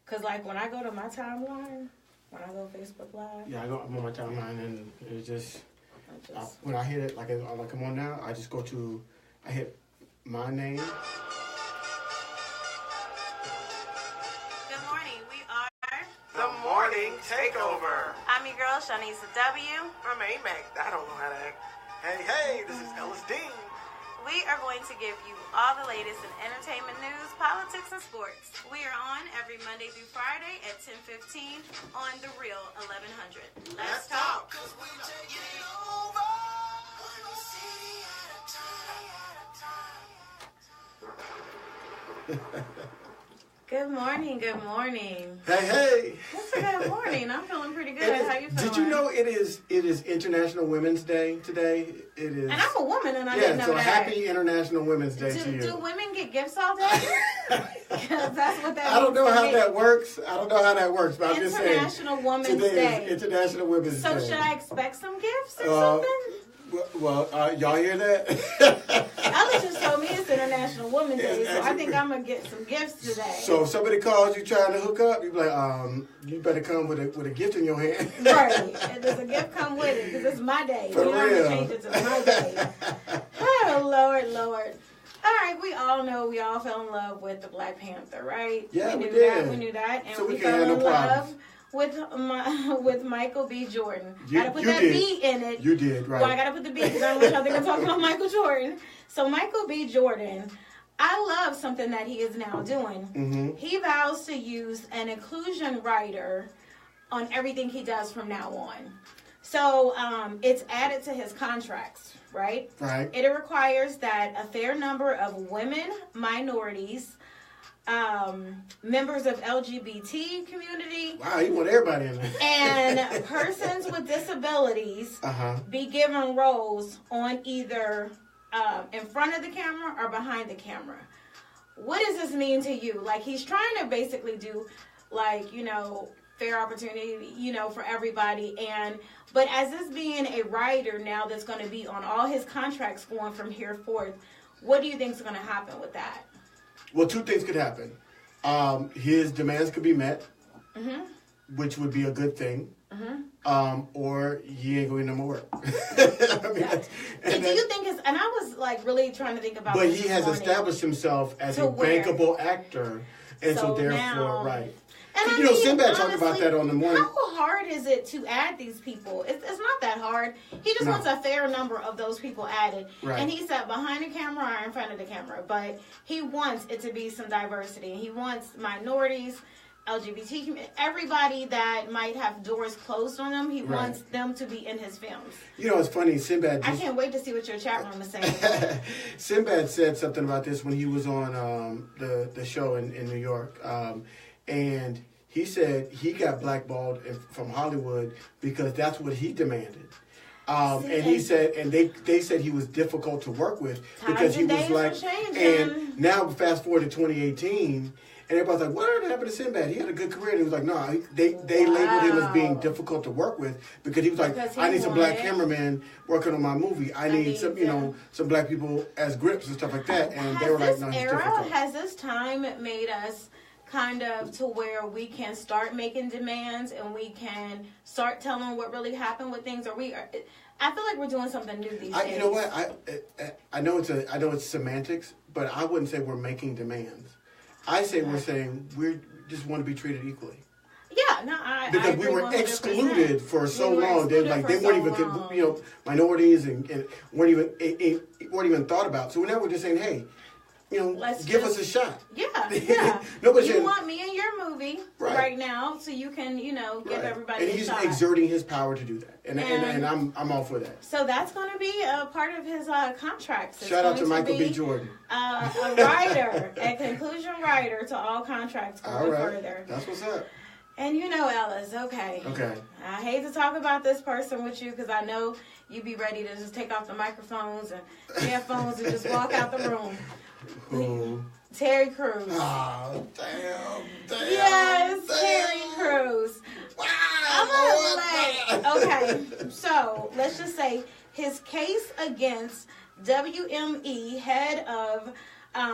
Cause like when I go to my timeline, when I go Facebook Live. Yeah, I'm on my timeline and it's just when I hit it, like I'm on now, I just I hit my name. Good morning, we are The Morning Takeover. I'm your girl, Shanice W. I'm A-Mac. I don't know how to act. Hey, this is Ellis Dean. We are going to give you all the latest in entertainment news, politics, and sports. We are on every Monday through Friday at 10:15 on The Real 1100. Let's talk. Good morning, good morning. Hey. It's a good morning. I'm feeling pretty good. How you feeling? Did you know it is International Women's Day today? It is. And I'm a woman and I didn't know so that. Happy International Women's Day to you. Do women get gifts all day? Because that's what that means. I don't know how that works. But I'm just saying. International Women's Today Day. is International Women's Day. So should I expect some gifts or something? Well, y'all hear that? Alex just told me it's International Women's Day, so I think I'm going to get some gifts today. So if somebody calls you trying to hook up, you be like, you better come with a gift in your hand. Right. And does a gift come with it? Because it's my day. For real. I'm going to change it to my day. Oh, Lord. All right, we all know we all fell in love with the Black Panther, right? Yeah, we knew that. And so we can't fell have in no love problems. with Michael B. Jordan. You Gotta put that did. B in it. You did, right. Well, I gotta put the B because I don't want y'all think I'm talking about Michael Jordan. So Michael B. Jordan, I love something that he is now doing. Mm-hmm. He vows to use an inclusion writer on everything he does from now on. So it's added to his contracts, right? Right. It requires that a fair number of women, minorities, members of LGBT community. Wow, you want everybody in there. And persons with disabilities be given roles on either in front of the camera or behind the camera. What does this mean to you? Like, he's trying to basically do, like, fair opportunity, for everybody. But as this being a writer now that's going to be on all his contracts going from here forth, what do you think is going to happen with that? Well, two things could happen. His demands could be met, which would be a good thing. Or he ain't going to no more work. Do you think it's, and I was like really trying to think about but this he has morning. established himself as a where? bankable actor. And so therefore, now, right. And Sinbad talked about that on the morning. How hard is it to add these people? It's not that hard. He just wants a fair number of those people added. Right. And he said behind the camera or in front of the camera. But he wants it to be some diversity. He wants minorities, LGBT community, everybody that might have doors closed on them. He wants them to be in his films. It's funny. Sinbad. I can't wait to see what your chat room is saying. Sinbad said something about this when he was on the show in New York. And he said he got blackballed from Hollywood because that's what he demanded. And he said, and they said he was difficult to work with because he was like, and now fast forward to 2018, and everybody's like, what happened to Sinbad? He had a good career. And he was like, no, they labeled him as being difficult to work with because he was like, I need some black cameramen working on my movie. I need some, some black people as grips and stuff like that. And they were like, no, he's difficult. Has this time made us kind of to where we can start making demands and we can start telling what really happened with things? I feel like we're doing something new these days. You know what? I know it's semantics, but I wouldn't say we're making demands. I say we're saying we just want to be treated equally. Yeah, no, because we were excluded for so long. They weren't even minorities and weren't even thought about. So now we're just saying, hey, give us a shot. Yeah. You want me in your movie right now, so you can, give everybody a shot. And he's exerting his power to do that, and I'm all for that. So that's going to be a part of his contracts. Shout out to Michael B. Jordan, a writer, a conclusion writer to all contracts going further. That's what's up. And Ellis, okay. I hate to talk about this person with you because I know you'd be ready to just take off the microphones and headphones and just walk out the room. Who? Terry Crews. Oh, damn. Yes, Terry Crews. Wow. Okay, so let's just say his case against WME head of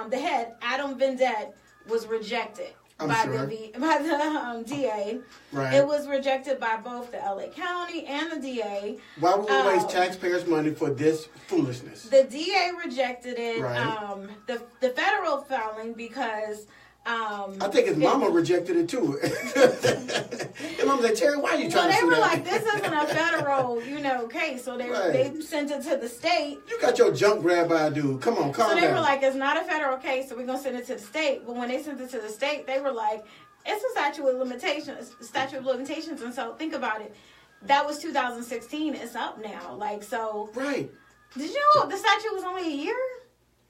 the head, Adam Vendette, was rejected by the DA. Right. It was rejected by both the LA County and the DA. Why would we waste taxpayers' money for this foolishness? The DA rejected it. Right. The federal filing because. I think his mama rejected it too. His mama said, Terry, why are you trying to they sue were that? like, this isn't a federal, case. So they sent it to the state. You got your junk grabbed by a dude. Come on, calm down. So they were like, it's not a federal case, so we're going to send it to the state. But when they sent it to the state, they were like, it's a statute of limitations. And so think about it. That was 2016. It's up now. Like, so. Right. Did you know the statute was only a year?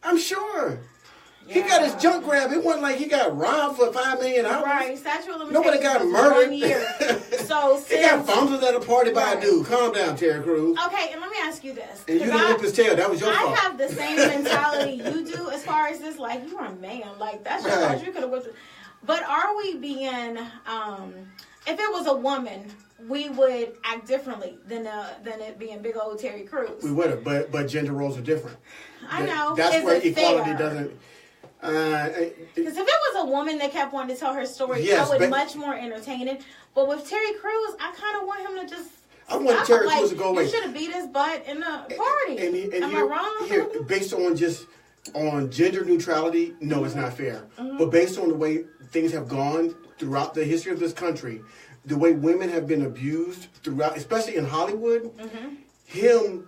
I'm sure. Yeah. He got his junk grabbed. It wasn't like he got robbed for $5 million. Right. Statute of limitations. Nobody got murdered. 1 year. So he got fumbled at a party by a dude. Calm down, Terry Crews. Okay, and let me ask you this. And you didn't whip his tail. That was your fault. I have the same mentality you do as far as this. Like, you are a man. Like, that's your fault. You could have whipped it. But are we being, if it was a woman, we would act differently than it being big old Terry Crews. We would have, but gender roles are different. I know. That's where equality fair? doesn't. Because if it was a woman that kept wanting to tell her story, yes, I would much more entertain it. But with Terry Crews, I kind of want him to just. I want Terry Crews to go away. You should have beat his butt in the party. Am I wrong? Here, based on gender neutrality, no, it's not fair. Mm-hmm. But based on the way things have gone throughout the history of this country, the way women have been abused throughout, especially in Hollywood, him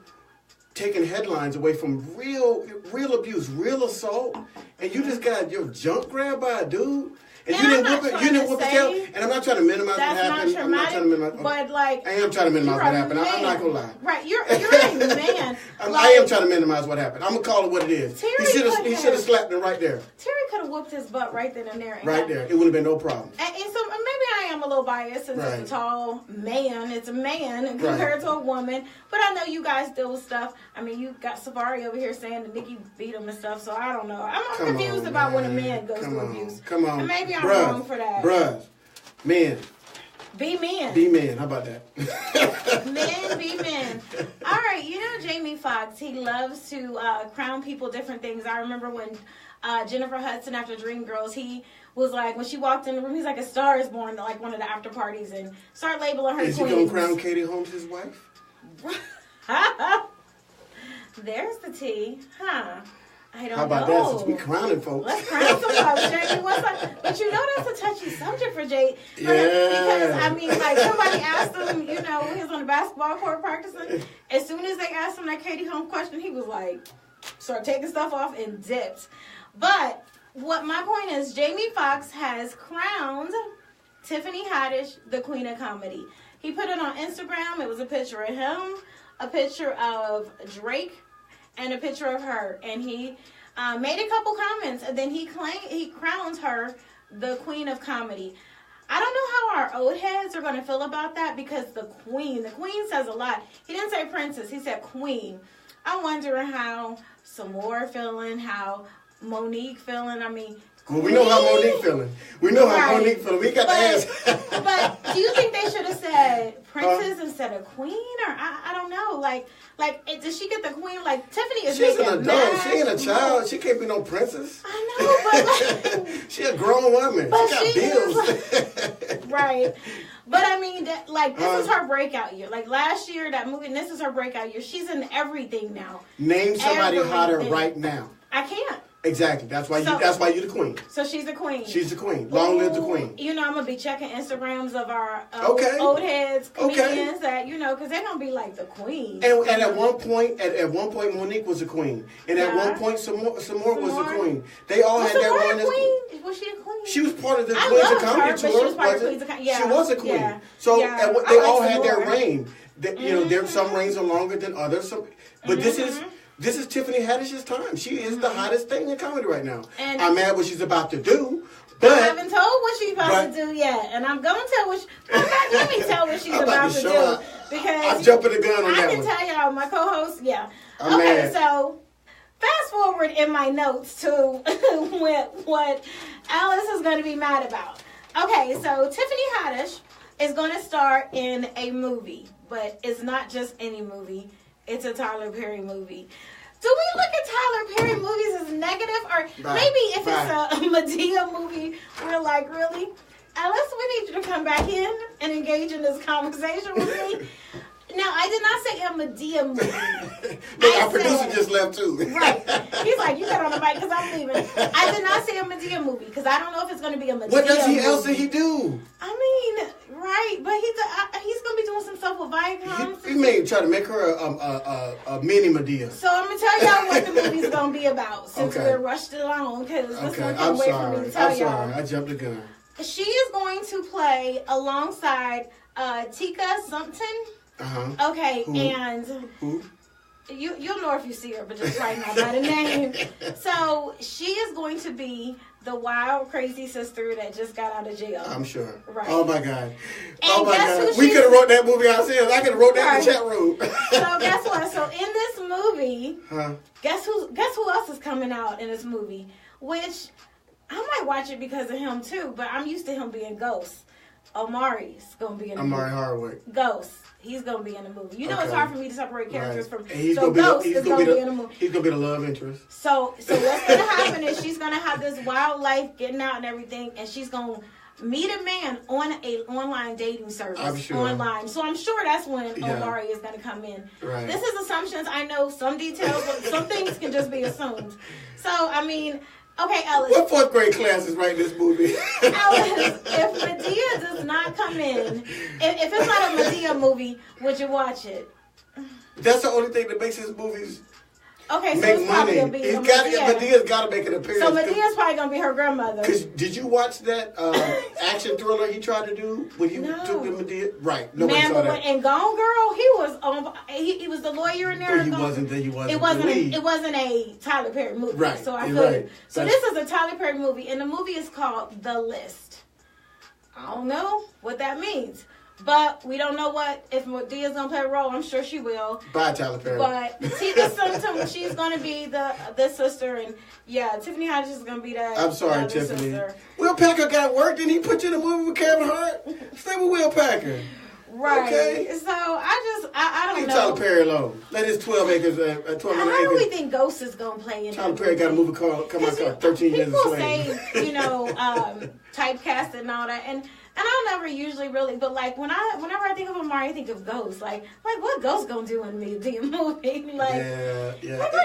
taking headlines away from real abuse, real assault, and you just got your junk grabbed by a dude. And you didn't whip his tail. And I'm not trying to minimize what happened. I'm not trying to minimize. But like, I am trying to minimize what happened. I'm not gonna lie. Right, you're a man. I am trying to minimize what happened. I'm gonna call it what it is. He should have slapped him right there. Terry could have whooped his butt right then and there. Right there, it would have been no problem. And so maybe I am a little biased since it's a tall man. It's a man compared to a woman. But I know you guys deal with stuff. I mean, you got Safari over here saying that Nikki beat him and stuff. So I don't know. I'm confused about when a man goes through abuse. Come on, and maybe I'm wrong for that. Bruh, men. Be men. Be men. How about that? Men be men. All right. You know Jamie Foxx, he loves to crown people different things. I remember when Jennifer Hudson, after Dreamgirls, he was like, when she walked in the room, he's like, A Star Is Born, like one of the after parties, and start labeling her queens. Is he going to crown Katie Holmes his wife? There's the tea. Huh. I don't know. How about that, since we crowning folks? Let's crown some folks, Jamie. What's up? But you know that's a touchy subject for Jay. Yeah. Because, I mean, like, somebody asked him, when he was on the basketball court practicing, as soon as they asked him that Katie Holmes question, he was like, started taking stuff off and dipped. But what my point is, Jamie Foxx has crowned Tiffany Haddish the queen of comedy. He put it on Instagram. It was a picture of him, a picture of Drake, and a picture of her, and he made a couple comments, and then he crowns her the queen of comedy. I don't know how our old heads are going to feel about that, because the queen says a lot. He didn't say princess, he said queen. I'm wondering how Samora feeling, how Monique feeling. I mean, well, we know how Monique feeling. We know how Monique feeling. We got the ass. But do you think they should have said princess instead of queen? Or I don't know. Like, does she get the queen? Like, Tiffany is She's making an adult. She ain't a child. She can't be no princess. I know, but like, she a grown woman. But she got bills. Right. But I mean, this is her breakout year. Like last year, that movie, and this is her breakout year. She's in everything now. Name somebody hotter right now. I can't. Exactly. That's why you're the queen. So she's the queen. She's the queen. Long live the queen. I'm gonna be checking Instagrams of our old heads comedians that because they're gonna be like the queen. And at one point, Monique was a queen, and at one point, Samora was a queen. They all had their run as queen. Was she a queen? She was part of the Queens of Comedy tour. She was a queen. Yeah. So they all had their reign. There some reigns are longer than others. But this is Tiffany Haddish's time. She is the hottest thing in comedy right now. And I'm mad what she's about to do. But I haven't told what she's about to do yet. And I'm going to tell let me tell what she's about to do. Because I'm jumping the gun on that one. I can tell y'all, my co-host, I'm mad. So fast forward in my notes to what Alice is going to be mad about. Okay, so Tiffany Haddish is going to star in a movie. But it's not just any movie. It's a Tyler Perry movie. Do we look at Tyler Perry movies as negative? Or maybe if it's a Madea movie, we're like, really? Alice, we need you to come back in and engage in this conversation with me. Now, I did not say a Madea movie. Our producer just left too. Right. He's like, you got on the mic because I'm leaving. I did not say a Madea movie because I don't know if it's going to be a Madea movie. What else did he do? I mean, right, but he's going to be doing some stuff with Viacom. He may try to make her a mini Madea. So I'm going to tell y'all what the movie's going to be about since we're rushed along because this one can't wait for me to tell y'all. I'm sorry. I jumped the gun. She is going to play alongside Tika Sumpton. Okay, Who? And Who? You'll know if you see her, but just right now by the name. So she is going to be the wild, crazy sister that just got out of jail. I'm sure. Right. Oh my God. And guess who we could have wrote that movie ourselves. I could have wrote that in the chat room. So guess what? So in this movie, guess who else is coming out in this movie? Which I might watch it because of him too, but I'm used to him being Ghost. Omari's gonna be in the movie. Omari Hardwick. Ghost. He's gonna be in the movie. You know it's hard for me to separate characters from. So Ghost is gonna be in the movie. He's gonna be the love interest. So what's gonna happen is she's gonna have this wild life, getting out and everything, and she's gonna meet a man on an online dating service. I'm sure. Online. So I'm sure that's when Omari is gonna come in. Right. This is assumptions. I know some details, but some things can just be assumed. So I mean. Okay, Alice. What fourth grade class is writing this movie? Alice, if Madea does not come in, if it's not a Madea movie, would you watch it? That's the only thing that makes his movies make money. Madea's got to make an appearance. So Madea's probably going to be her grandmother. Because did you watch that action thriller he tried to do when he took the Madea? Right. Nobody saw that. And Gone Girl, he was the lawyer in there. But he wasn't It wasn't a Tyler Perry movie. Right. So I feel you. So this is a Tyler Perry movie, and the movie is called The List. I don't know what that means. But we don't know if Madea's gonna play a role. I'm sure she will. Bye, Tyler Perry. But Tika Sumpton, she's gonna be the sister, and Tiffany Haddish is gonna be that. I'm sorry, Tiffany. Sister. Will Packer got work. Didn't he put you in a movie with Kevin Hart? Stay with Will Packer. Right. Okay. So I don't Leave know. Tyler Perry alone. Let his 12 acres. 12 How do we think Ghost is gonna play in? Tyler Perry got a movie called 13 Years a Slave. People say typecast and all that, and I never usually really, but like whenever I think of Omari, I think of Ghost. Like what Ghost gonna do in the movie? Like, yeah. What's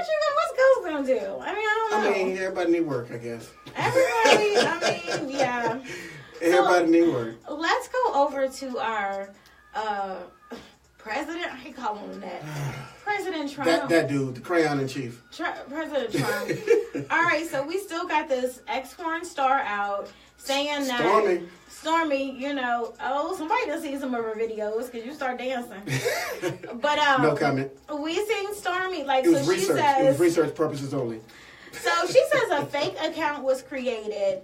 Ghost gonna do? I mean, I don't know. I mean, everybody need work, I guess. Everybody, yeah. Everybody need work. Let's go over to our president. I call him that. President Trump. That dude, the crayon in chief. President Trump. All right, so we still got this ex-porn star out saying that Stormy, somebody done seen some of her videos because you start dancing. But no comment. We seen Stormy it was research. It was research purposes only. So she says a fake account was created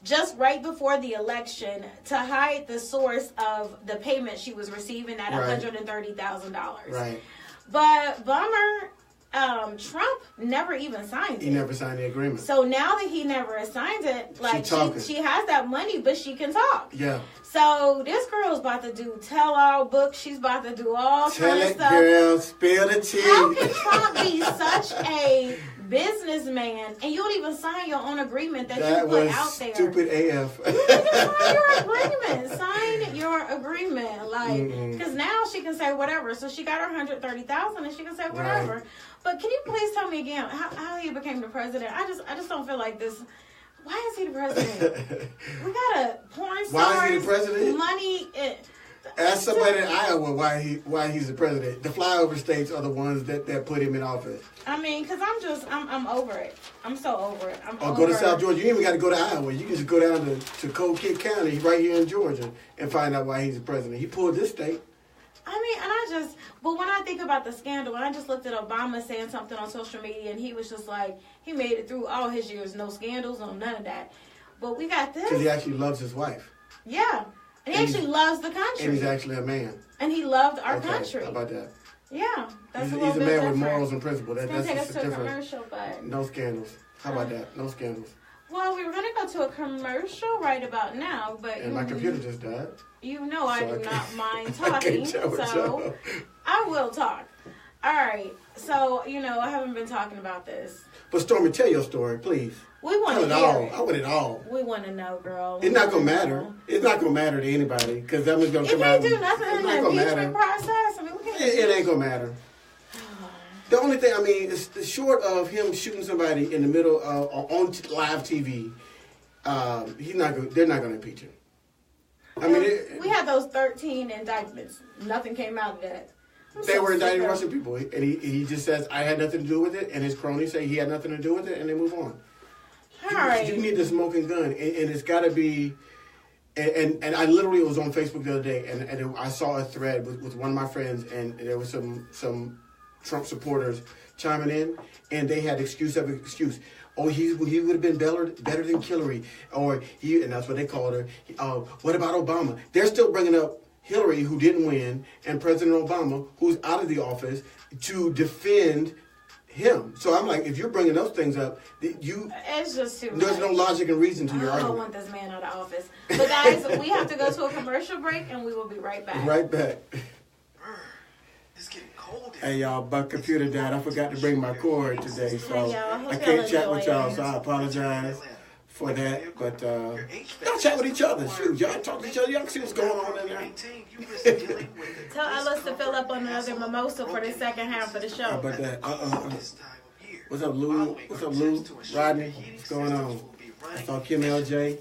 just right before the election to hide the source of the payment she was receiving at $130,000. Right. But bummer. Trump never even signed it. He never signed the agreement. So now that he never signed it, like she has that money, but she can talk. Yeah. So this girl's about to do tell-all books. She's about to do all kind of stuff. Girl, spill the tea. How can Trump be such a businessman and you don't even sign your own agreement that you put out there? Stupid AF. You need to sign your agreement. Sign your agreement, like, because now she can say whatever. So she got her $130,000, and she can say whatever. Right. But can you please tell me again how he became the president? I just don't feel like this. Why is he the president? We got a porn star. Why is he the president? Money. Ask somebody in Iowa why he's the president. The flyover states are the ones that put him in office. I mean, because I'm over it. I'm so over it. Go to South Georgia. You ain't even got to go to Iowa. You can just go down to Cold Kid County right here in Georgia and find out why he's the president. He pulled this state. I mean, but when I think about the scandal, when I just looked at Obama saying something on social media, and he was just like, he made it through all his years, no scandals, no none of that. But we got this. Because he actually loves his wife. Yeah. And he actually loves the country. And he's actually a man. And he loved our country. How about that? Yeah. He's a man with morals and principles. That's take us to a commercial, but... No scandals. How about that? No scandals. Well, we were going to go to a commercial right about now, but... And my computer just died. I do not mind talking, so I will talk. All right. So, I haven't been talking about this. But Stormy, tell your story, please. We want to hear it. I want it all. We want to know, girl. It's not going to matter. It's not going to matter to anybody because that was going to come out. You can't do nothing in the impeachment process. I mean, it ain't going to matter. The only thing, is short of him shooting somebody in the middle of on live TV, they're not going to impeach him. We had those 13 indictments. Nothing came out of that. They were indicting Russian people, and he just says, I had nothing to do with it, and his cronies say he had nothing to do with it, and they move on. All right. You need the smoking gun, and it's got to be, and I literally was on Facebook the other day, and I saw a thread with one of my friends, and there was some Trump supporters chiming in, and they had excuse after excuse. Oh, he would have been better than Hillary, and that's what they called her. What about Obama? They're still bringing up Hillary, who didn't win, and President Obama, who's out of the office, to defend him. So I'm like, if you're bringing those things up, it's just too much. There's no logic and reason to your argument. I don't want this man out of office. But guys, we have to go to a commercial break, and we will be right back. Right back. It's getting cold. Hey y'all, my computer died. I forgot to bring my cord today, so I can't chat with y'all. So I apologize for that. But y'all chat with each other. Shoot, y'all talk to each other. Y'all can see what's going on in there. Tell Ellis to fill up on another mimosa for the second half of the show. How about that? What's up, Lou? What's up, Lou? Rodney? What's going on? I saw Kim LJ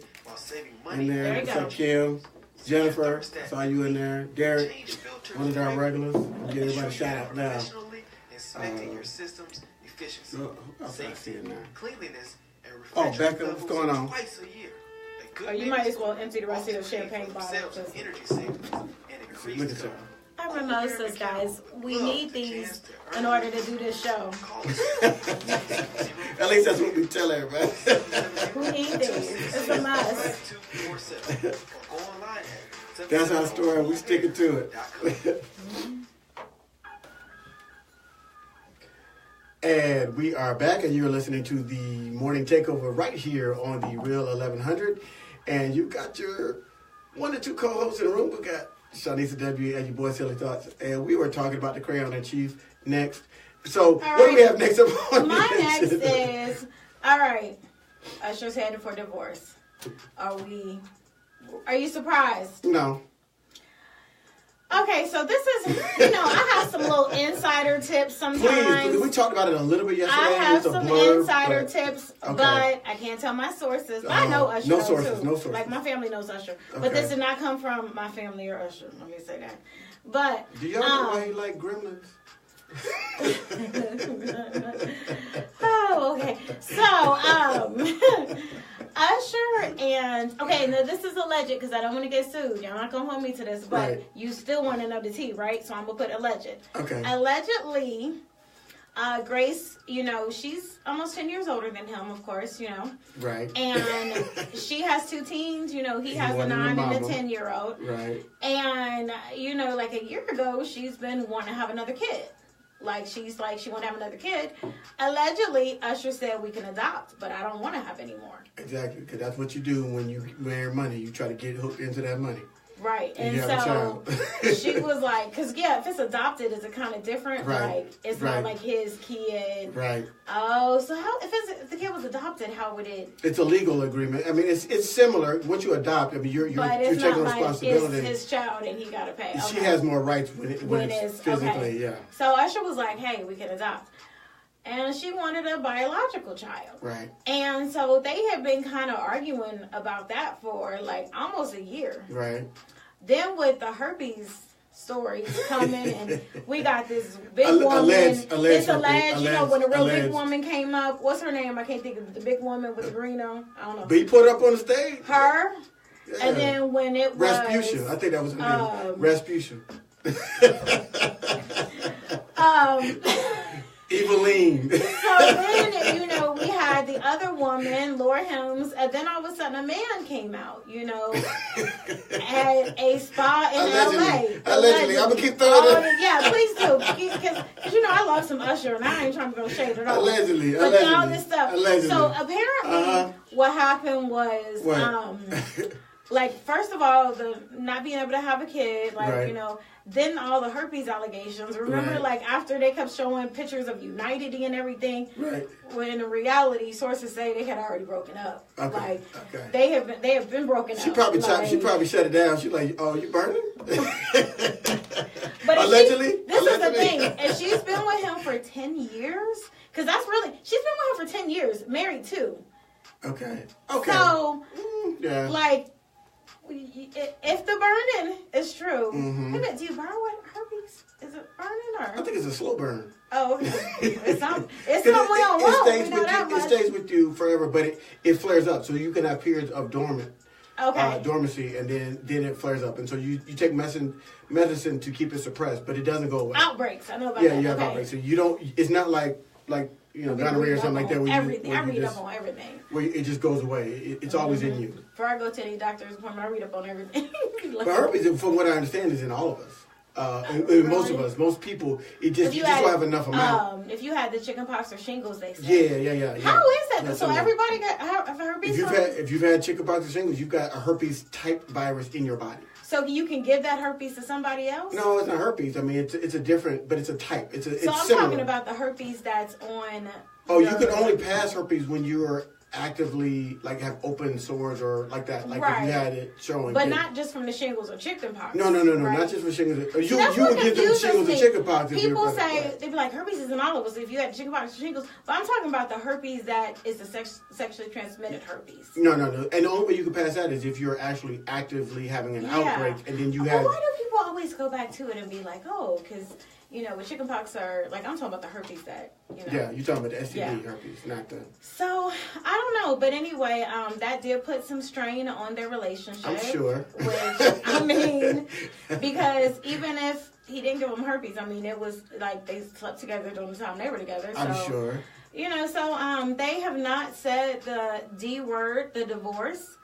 in there. What's up, Kim? Jennifer, I saw you in there. Derek, one of our regulars. Give everybody a shout out now. Oh, Becca, what's going on? You might as well empty the rest of your champagne bottle. Look at y'all. Our mimosas, guys. We need these in order to do this show. At least that's what we tell everybody. We need these. It's a must. That's our story. We sticking to it. And we are back, and you're listening to the Morning Takeover right here on the Real 1100. And you got your one or two co-hosts in the room. We got Shanisa W. and your boy Silly Thoughts. And we were talking about the Crayon in Chief next. So what do we have next up on my next is, all right, Usher's headed for divorce. Are you surprised? No. Okay, so this is, I have some little insider tips sometimes. Please, we talked about it a little bit yesterday. I have some insider tips, but I can't tell my sources. But I know Usher. No sources. Like, my family knows Usher. But this did not come from my family or Usher. Let me say that. But do y'all know why he like gremlins? Oh, okay. So, Usher and now this is alleged because I don't want to get sued. Y'all not gonna hold me to this, but you still want to know the tea, right? So I'm gonna put alleged. Okay. Allegedly, Grace, she's almost 10 years older than him, of course, Right. And she has two teens. He has a 9 and a 10-year-old. Right. And like a year ago, she's been wanting to have another kid. She's like, she want to have another kid. Allegedly, Usher said we can adopt, but I don't want to have any more. Exactly, because that's what you do when you marry money. You try to get hooked into that money. Right, and so she was like, because if it's adopted, is it kind of different? Right. It's not like his kid. Right. Oh, so how if the kid was adopted, how would it? It's a legal agreement. I mean, it's similar. Once you adopt, you're taking responsibility. It's his child, and he got to pay. Okay. She has more rights when it's physically. Okay. Yeah. So Usher was like, "Hey, we can adopt." And she wanted a biological child. Right. And so they had been kind of arguing about that for almost a year. Right. Then with the herpes stories coming, and we got this big woman. It's alleged, when the real big woman came up. What's her name? I can't think of the big woman with the green on. I don't know. But he put up on the stage. Her. Yeah. And then when it was Rasputia. I think that was her name. Rasputia. Eveline. So then, we had the other woman, Laura Helms, and then all of a sudden a man came out, at a spa in L.A. Allegedly. I'm going to keep throwing it. Yeah, please do. Because, I love some Usher, and I ain't trying to go shade at all. Allegedly. But all this stuff. Allegedly. So apparently what happened was like, first of all, the not being able to have a kid, like, Right. you know, then all the herpes allegations. Remember, Right. like, after they kept showing pictures of Unity and everything, Right. when in reality, sources say they had already broken up. Okay. Like, Okay. they have been broken She up. probably like, she probably shut it down. She like, oh, you burning? But if Allegedly. this is the Allegedly. thing. If she's been with him for 10 years, because that's really, she's been with him for 10 years, married too. Okay. Okay. So, yeah. like, if the burning is true, Mhm. hey, but do you burn with herpes? Is it burning or? I think it's a slow burn. Oh, okay. It's something we don't It know. stays We know with that you. It much. stays with you forever, but it flares up. So you can have periods of dormancy, and then it flares up, and so you take medicine to keep it suppressed, but it doesn't go away. Outbreaks. I know about Yeah, that. you have Okay. outbreaks. So you don't. It's not like gonorrhea or something like that. Where Everything. where I read just, up on everything. where it just goes away. It's always in you. Before I go to any doctor's appointment, I read up on everything. But herpes, from what I understand, is in all of us. And most of us, most people, you just don't have enough amount. If you had the chickenpox or shingles, they say. Yeah. How is that? Yeah, So everybody got herpes. If you've had chickenpox or shingles, you've got a herpes type virus in your body. So you can give that herpes to somebody else? No, it's not herpes. I mean, it's a different, but it's a type. It's So I'm similar. talking about the herpes that's on. Oh, you can only pass herpes when you are actively have open sores or like that, like if you had it showing. But not just from the shingles or chickenpox. No, right? not just for shingles. So You that's would what give them confuses shingles me. and chickenpox. People say they'd be like, herpes is in all of us. If you had chickenpox or shingles, but I'm talking about the herpes that is the sexually transmitted herpes. No. And the only way you can pass that is if you're actually actively having an outbreak, and then you have. Why do people always go back to it and be like, oh, because with chickenpox or I'm talking about the herpes that Yeah, you're talking about the STD herpes, not the. So I don't know, but anyway, that did put some strain on their relationship. I'm sure. Which I mean, because even if he didn't give them herpes, I mean, it was like they slept together during the time they were together. So, I'm sure. So they have not said the D word, the divorce,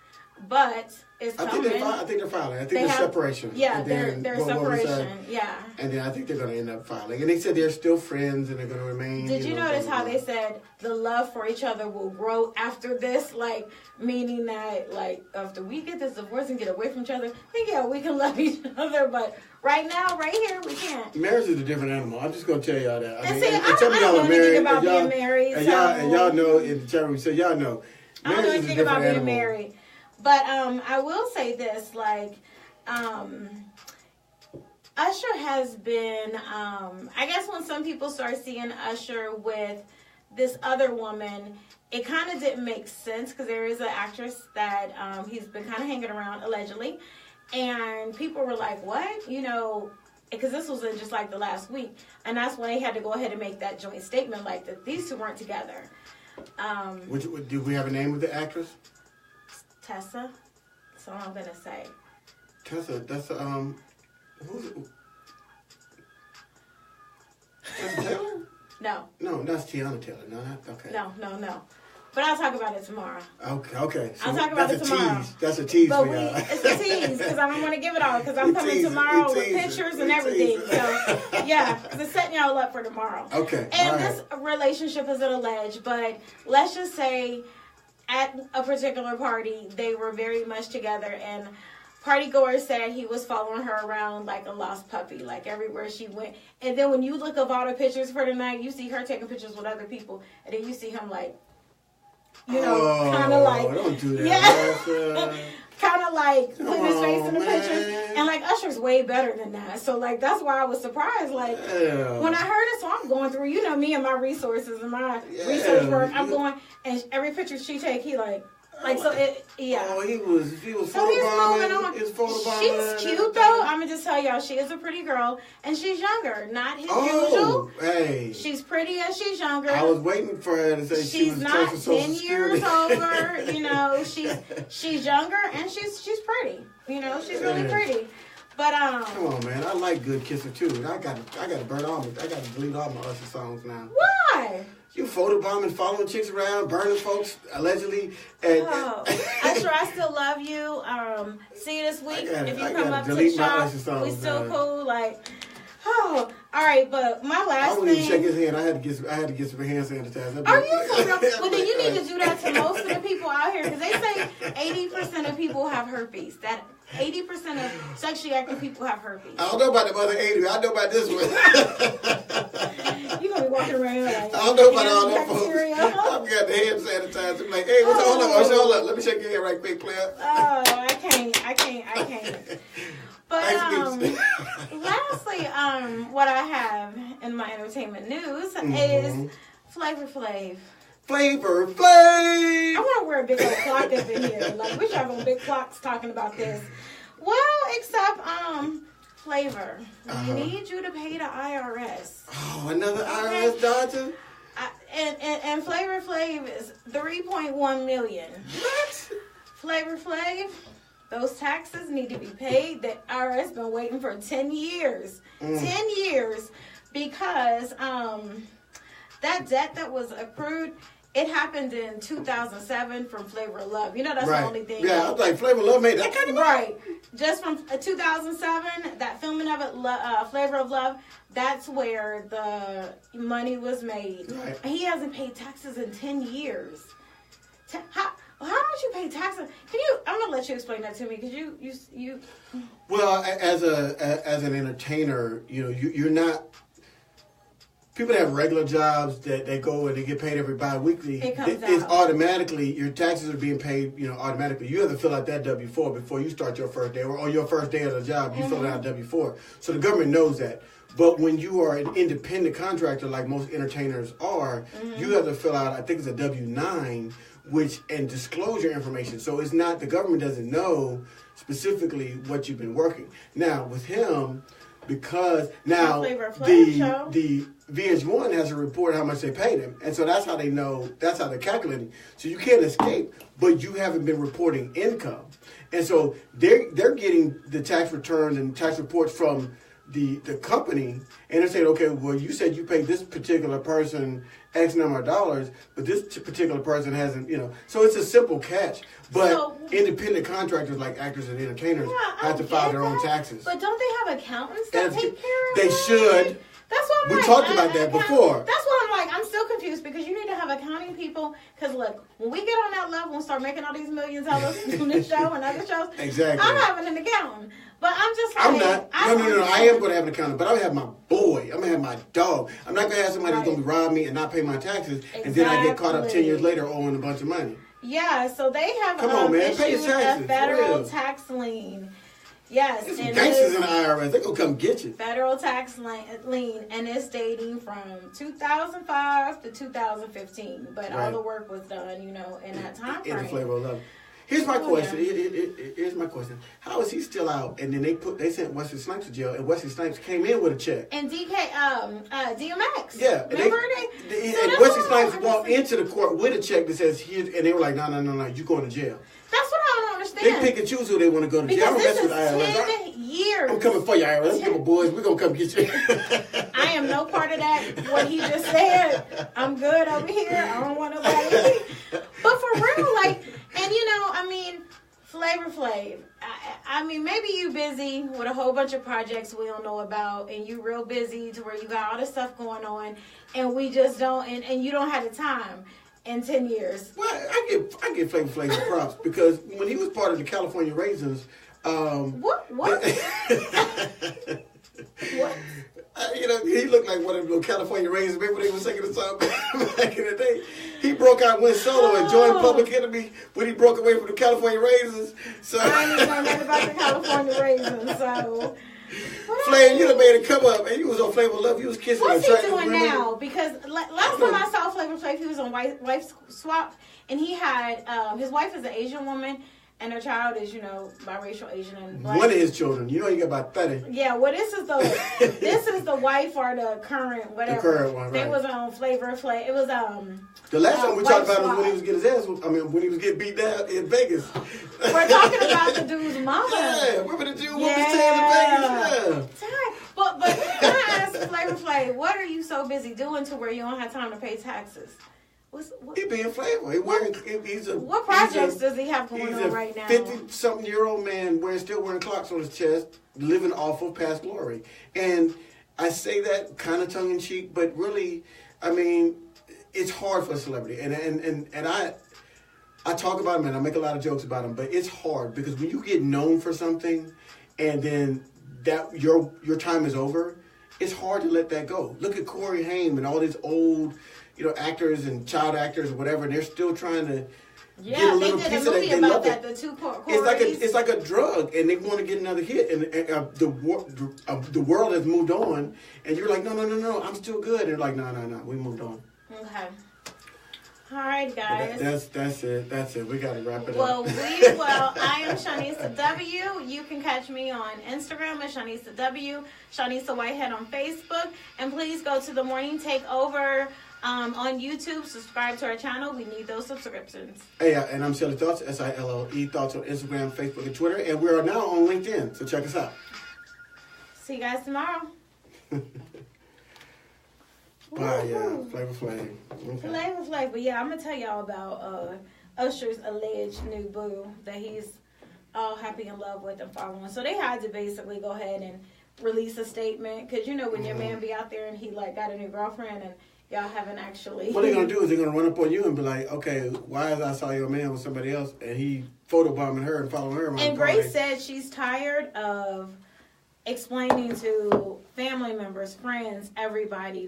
but it's coming. I think they're filing. I think there's separation. Yeah, there's separation. Yeah. And then I think they're going to end up filing. And they said they're still friends and they're going to remain. Did you notice how they said the love for each other will grow after this? Like, meaning that, after we get this divorce and get away from each other, we can love each other. But right now, right here, we can't. Marriage is a different animal. I'm just going to tell y'all that. I don't know anything about being married. And y'all know in the chat room, so y'all know. I don't know anything about being married. But I will say this, Usher has been, I guess when some people start seeing Usher with this other woman, it kind of didn't make sense because there is an actress that he's been kind of hanging around, allegedly. And people were like, what? Because this was in just the last week. And that's when they had to go ahead and make that joint statement that these two weren't together. Do we have a name of the actress? Tessa. That's all I'm gonna say. Tessa, that's who's it? Tessa Taylor? No, that's Tiana Taylor. No, okay. No. But I'll talk about it tomorrow. Okay. So I'll talk about it tomorrow. Tease. That's a tease but for y'all. It's a tease because I don't want to give it all because I'm coming tomorrow with pictures and everything. So yeah, because it's setting y'all up for tomorrow. Okay. And this relationship is alleged, but let's just say at a particular party they were very much together, and party goers said he was following her around like a lost puppy, everywhere she went. And then when you look up all the pictures for the night, you see her taking pictures with other people, and then you see him kind of don't do that. Yeah. Kind of putting his face in the pictures. And Usher's way better than that. So that's why I was surprised. When I heard it, so I'm going through, me and my resources and my research work. I'm going, and every picture she take, he so it, yeah. Oh, he was so he's moving on. She's cute though. I'm gonna just tell y'all, she is a pretty girl, and she's younger, not his usual. Hey. She's pretty and she's younger. I was waiting for her to say she was not 10 years older. She's younger and she's pretty. She's really pretty. But come on, man. I like Good Kisser too. I got to burn all. I got to delete all my Usher songs now. Why? You photobombing, following chicks around, burning folks allegedly. Usher, I still love you. See you this week. If you come up to the shop, we still cool. All right. But my last thing. I wouldn't even shake his hand. I had to get some hand sanitizer. Are you for real? Well, then you need to do that to most of the people out here because they say 80% 80% of people have herpes. That 80% of sexually active people have herpes. I don't know about the other 80. I know about this one. You're going to be walking around like, I don't know about all that bacteria. folks. I've got the hand sanitizer. Like, hey, what's hold up. Let me shake your hand right quick, player. Oh, I can't. But lastly, what I have in my entertainment news is Flavor Flav. Flavor Flav! I want to wear a big old clock up in here. Like, we should have on big clocks talking about this. Well, except, Flavor. We need you to pay the IRS. Oh, another IRS dodger? And Flavor Flav is $3.1 million. What? Flavor Flav, those taxes need to be paid. The IRS been waiting for 10 years. 10 years because that debt that was accrued, it happened in 2007 from Flavor of Love. You know, that's the only thing. Yeah, I was like, Flavor of Love made that kind of money. Right. Just from 2007, that filming of it, Flavor of Love, that's where the money was made. Right. He hasn't paid taxes in 10 years. How don't you pay taxes? I'm gonna let you explain that to me because you. Well, as an entertainer, you're not. People that have regular jobs that they go and they get paid every bi-weekly. It's automatically, your taxes are being paid, automatically. You have to fill out that W-4 before you start your first day, or on your first day of the job, you fill out W-4. So the government knows that. But when you are an independent contractor, like most entertainers are, you have to fill out, I think it's a W-9, and disclose your information. So it's not, the government doesn't know specifically what you've been working. Now, with him, because now the VH1 has to report how much they paid him. And so that's how they know, that's how they're calculating. So you can't escape, but you haven't been reporting income. And so they're getting the tax returns and tax reports from the company, and they're saying, okay, well, you said you paid this particular person X number of dollars, but this particular person hasn't, So it's a simple catch. But independent contractors like actors and entertainers have to file their own taxes. But don't they have accountants that take care of They should. That's what I'm We talked about that before. That's what I'm like. I'm still confused because you need to have accounting people. Because look, when we get on that level and start making all these millions of dollars on this show and other shows, exactly. I'm having an accountant. But I'm just like, I'm not. No. I am going to have an accountant, but I'm going to have my boy. I'm going to have my dog. I'm not going to have somebody who's going to rob me and not pay my taxes, and then I get caught up 10 years later owing a bunch of money. Yeah, so they have issued a federal tax lien. Yes. There's some gangsters in the IRS. They're going to come get you. Federal tax lien, and it's dating from 2005 to 2015. But all the work was done, in that time frame. In the Flavor of Love. Here's my question. Here's my question. How is he still out? And then they sent Wesley Snipes to jail, and Wesley Snipes came in with a check. And DMX. Yeah. Remember and Wesley Snipes walked into the court with a check that says here, and they were like, no, you going to jail. That's what I don't understand. They pick and choose who they want to go to jail. I don't mess with IRS. 10 years. I'm coming for you, IRS. Come on, boys. We're going to come get you. I am no part of that. What he just said. I'm good over here. I don't want nobody. But for real, Flavor Flav. I mean, maybe you busy with a whole bunch of projects we don't know about, and you real busy to where you got all this stuff going on, and we just don't, and you don't have the time in 10 years. Well, I give Flavor Flav props because when he was part of the California Raisins, What? What? He looked like one of the California Raisins. Remember when they were singing the song back in the day? He broke out, went solo, and joined Public Enemy when he broke away from the California Raisins. So I ain't even know nothing about the California Raisins, so... Flav, you done made it come up, and you was on Flavor Love. You was kissing What's her. What's he doing now? Because last time I saw Flavor Flav, he was on Wife Swap, and he had, his wife is an Asian woman, and her child is, biracial Asian and black. One of his children. You got about 30. Yeah, well, this is the wife or the current, whatever. The current one, right. They was on Flavor Flav. It was, the last time we talked about was when he was getting his ass, when he was getting beat down in Vegas. We're talking about the dude's mama. Yeah, remember the dude with his tail in Vegas? Yeah. But can I ask Flavor Flav, what are you so busy doing to where you don't have time to pay taxes? He being Flavor. What projects does he have going on right now? He's a 50-something-year-old man still wearing clocks on his chest, living off of past glory. And I say that kind of tongue-in-cheek, but really, I mean, it's hard for a celebrity. And I talk about him and I make a lot of jokes about him, but it's hard because when you get known for something and then that your time is over, it's hard to let that go. Look at Corey Haim and all these old, actors and child actors or whatever, and they're still trying to get a little piece of that. They love it. The two Corys. It's like a drug, and they want to get another hit, and the world has moved on, and you're like, no, I'm still good, and they're like, no, we moved on. Okay. All right, guys. That's it. We got to wrap it up. I am Shanisa W. You can catch me on Instagram at Shanisa W. Shanisa Whitehead on Facebook. And please go to The Morning Takeover on YouTube. Subscribe to our channel. We need those subscriptions. Hey, and I'm Silly Thoughts, SILLE Thoughts on Instagram, Facebook, and Twitter. And we are now on LinkedIn, so check us out. See you guys tomorrow. Bye, yeah. Flavor Flav. Okay. Flavor Flav. But yeah, I'm going to tell y'all about Usher's alleged new boo that he's all happy in love with and following. So they had to basically go ahead and release a statement. Because, when your man be out there and he, got a new girlfriend and y'all haven't actually... What they're going to do is they're going to run up on you and be like, okay, why is I saw your man with somebody else and he photobombing her and following her? And Grace said she's tired of explaining to family members, friends, everybody,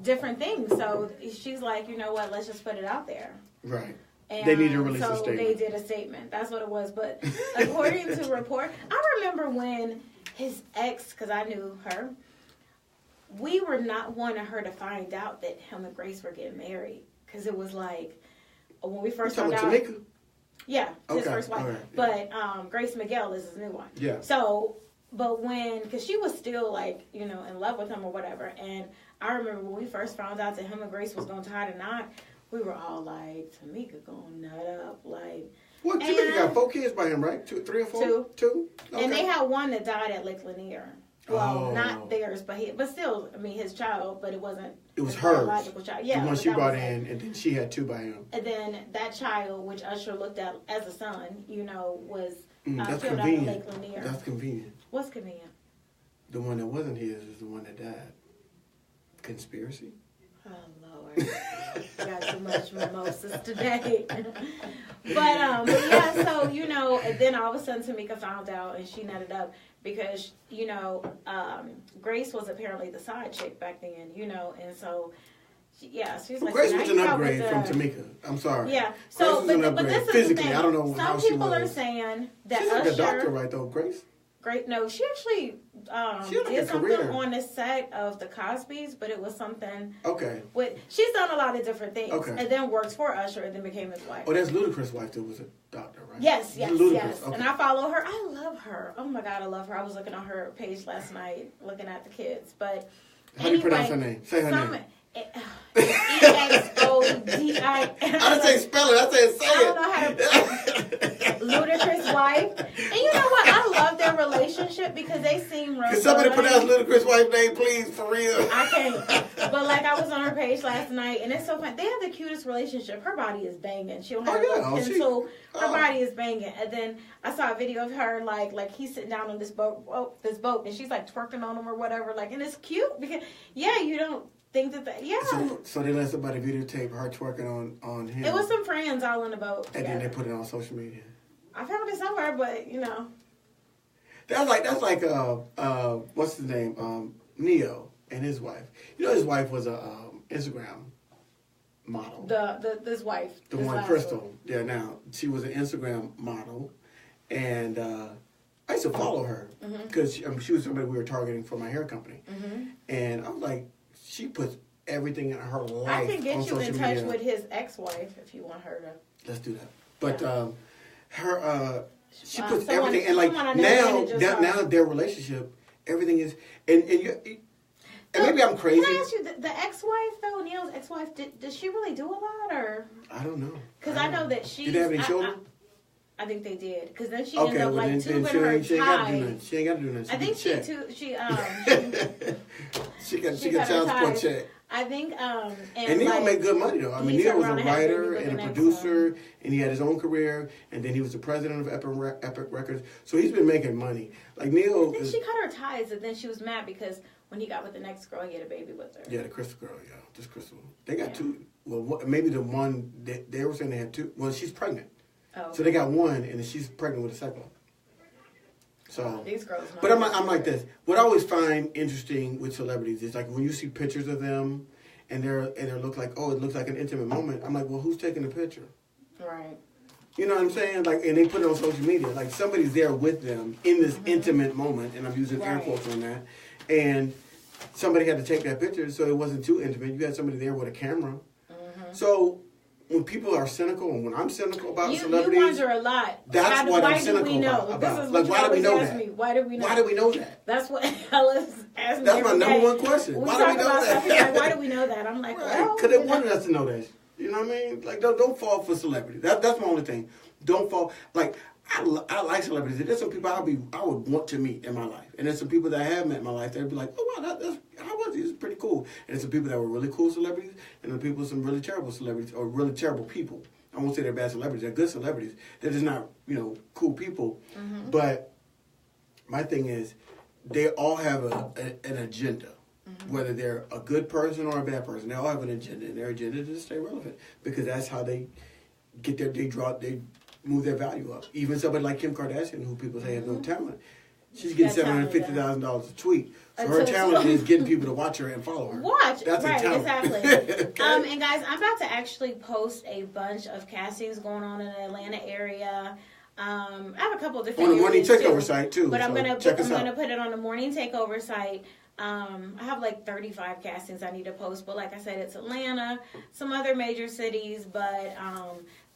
different things. So she's like, you know what, let's just put it out there. Right. And they need to release a statement. So they did a statement. That's what it was. But according to report, I remember when his ex, because I knew her, we were not wanting her to find out that him and Grace were getting married. Because it was when we first found out. Tamika? Yeah, his first wife. Okay, yeah. But Grace Miguel is his new one. Yeah. So, but because she was still in love with him or whatever. And I remember when we first found out that him and Grace was going to tie the knot, we were all like, Tamika going nut up. Well, Tamika got 4 kids by him, right? 3 or 4? 2. Okay. And they had one that died at Lake Lanier. Well, not theirs, but still, his child, but it wasn't. It was hers. Biological child. Yeah, the one she brought in, and then she had 2 by him. And then that child, which Usher looked at as a son, was that's killed convenient. out at Lake Lanier. That's convenient. What's convenient? The one that wasn't his is the one that died. Conspiracy? Oh, Lord. Got too much mimosas today. but yeah, so, and then all of a sudden Tamika found out and she nutted up because, Grace was apparently the side chick back then, and so, she's like... Grace was an upgrade from Tamika. I'm sorry. Yeah. So, but this is physically, the thing. I don't know how she was. Some people are saying that she's Usher... like a doctor, right, though, Grace? Great. No, she actually did something on the set of the Cosbys, but it was something. Okay. She's done a lot of different things, okay. And then works for Usher, and then became his wife. Oh, that's Ludacris' wife that was a doctor, right? Yes. Okay. And I follow her. I love her. Oh my God, I love her. I was looking on her page last night, looking at the kids. But how do you pronounce her name? Say her name. EXODI. I didn't say spell it. I said say it. I don't know how to. Ludacris' wife. And you know what? I love their relationship because they seem real. Can somebody pronounce Ludacris' wife's name, please, for real? I can't. But I was on her page last night, and it's so fun. They have the cutest relationship. Her body is banging. She don't have a pencil. Her body is banging. And then I saw a video of her like he's sitting down on this boat, and she's twerking on him or whatever. And it's cute because you don't think that So they let somebody videotape her twerking on him. It was some friends all in the boat. And then they put it on social media. I found it somewhere, but That's like what's his name? Neo and his wife. His wife was a Instagram model. This wife. The one Crystal. Yeah, now she was an Instagram model, and I used to follow her because she was somebody we were targeting for my hair company, and I was like, she puts everything in her life. I can get you in touch media. with his ex-wife if you want her to. Let's do that. But her, she puts everything, and now their relationship, everything is, and maybe I'm crazy. Can I ask you, the ex-wife though, Neil's ex-wife, did she really do a lot, or? I don't know. Because I know that she. Did they have any children? I think they did, because then she ended up tubing her tie. She ain't got to do nothing. I think she got child support check. I think, and Neil made good money though. Neil was a writer and a producer, and he had his own career, and then he was the president of Epic Records. So he's been making money. Neil. I think she cut her ties, and then she was mad because when he got with the next girl, he had a baby with her. Yeah, the Crystal girl, yeah. Just Crystal. They got two. Well, maybe the one, they were saying they had two. Well, she's pregnant. Oh. So they got one, and then she's pregnant with a second one. So, these girls. But I'm like this. What I always find interesting with celebrities is like when you see pictures of them, and they look like, oh, it looks like an intimate moment. I'm like, well, who's taking the picture? Right. You know what I'm saying? Like, and they put it on social media. Like somebody's there with them in this intimate moment, and I'm using air quotes on that. And somebody had to take that picture, so it wasn't too intimate. You had somebody there with a camera. So when people are cynical, and when I'm cynical about celebrities, you wonder a lot. That's what I'm cynical about. This is like, why do we know that? Why do we know? Why do we know that? That's what Ellis asked me. That's my number one question. When why we do we know talk about that? stuff, like, why do we know that? I'm like, well, because they wanted us to know that. You know what I mean? Like, don't fall for celebrity. That's my only thing. Don't fall. Like, I like celebrities. There's some people I would want to meet in my life, and there's some people that I have met in my life. They'd be like, oh wow, how was he? This is pretty cool. And there's some people that were really cool celebrities, and some really terrible celebrities or really terrible people. I won't say they're bad celebrities. They're good celebrities. They're just not cool people. But my thing is, they all have an agenda. Whether they're a good person or a bad person, they all have an agenda, and their agenda is to stay relevant because that's how they get they move their value up. Even somebody like Kim Kardashian, who people say has no talent, she's getting $750,000 a tweet. So her talent is getting people to watch her and follow her. That's right, exactly. Okay. And guys, I'm about to actually post a bunch of castings going on in the Atlanta area. I have a couple of different on the Morning Takeover site too. But I'm gonna put it on the Morning Takeover site. I have like 35 castings I need to post, but like I said, it's Atlanta, some other major cities, but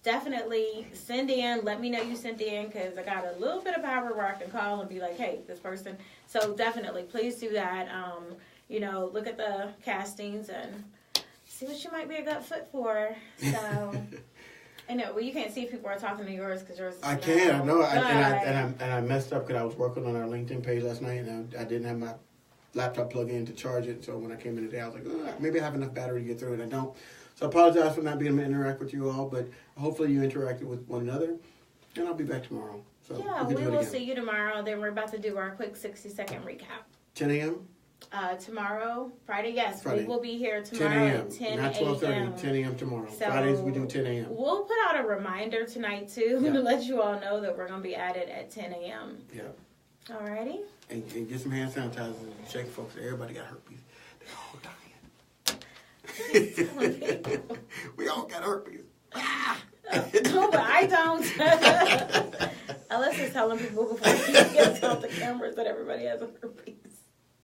definitely send in. Let me know you sent in because I got a little bit of power where I can call and be like, hey, this person. So definitely, please do that. Look at the castings and see what you might be a good fit for. So. I know. Well, you can't see if people are talking to yours because yours. I can. I know. And I messed up because I was working on our LinkedIn page last night and I didn't have my laptop plug in to charge it. So when I came in today, I was like, maybe I have enough battery to get through it. I don't. So I apologize for not being able to interact with you all, but hopefully you interacted with one another. And I'll be back tomorrow. So yeah, we will see you tomorrow. Then we're about to do our quick 60-second recap. 10 a.m.? Tomorrow, Friday, yes. Friday. We will be here tomorrow at 10 a.m. Not 12:30, 10 a.m. tomorrow. So Fridays we do 10 a.m. We'll put out a reminder tonight, too, to let you all know that we're going to be at it at 10 a.m. Yeah. Alrighty. And get some hand sanitizer and shake folks. Everybody got herpes. They're all dying. We all got herpes. No, but I don't. Unless it's telling people before he gets off the cameras that everybody has a herpes.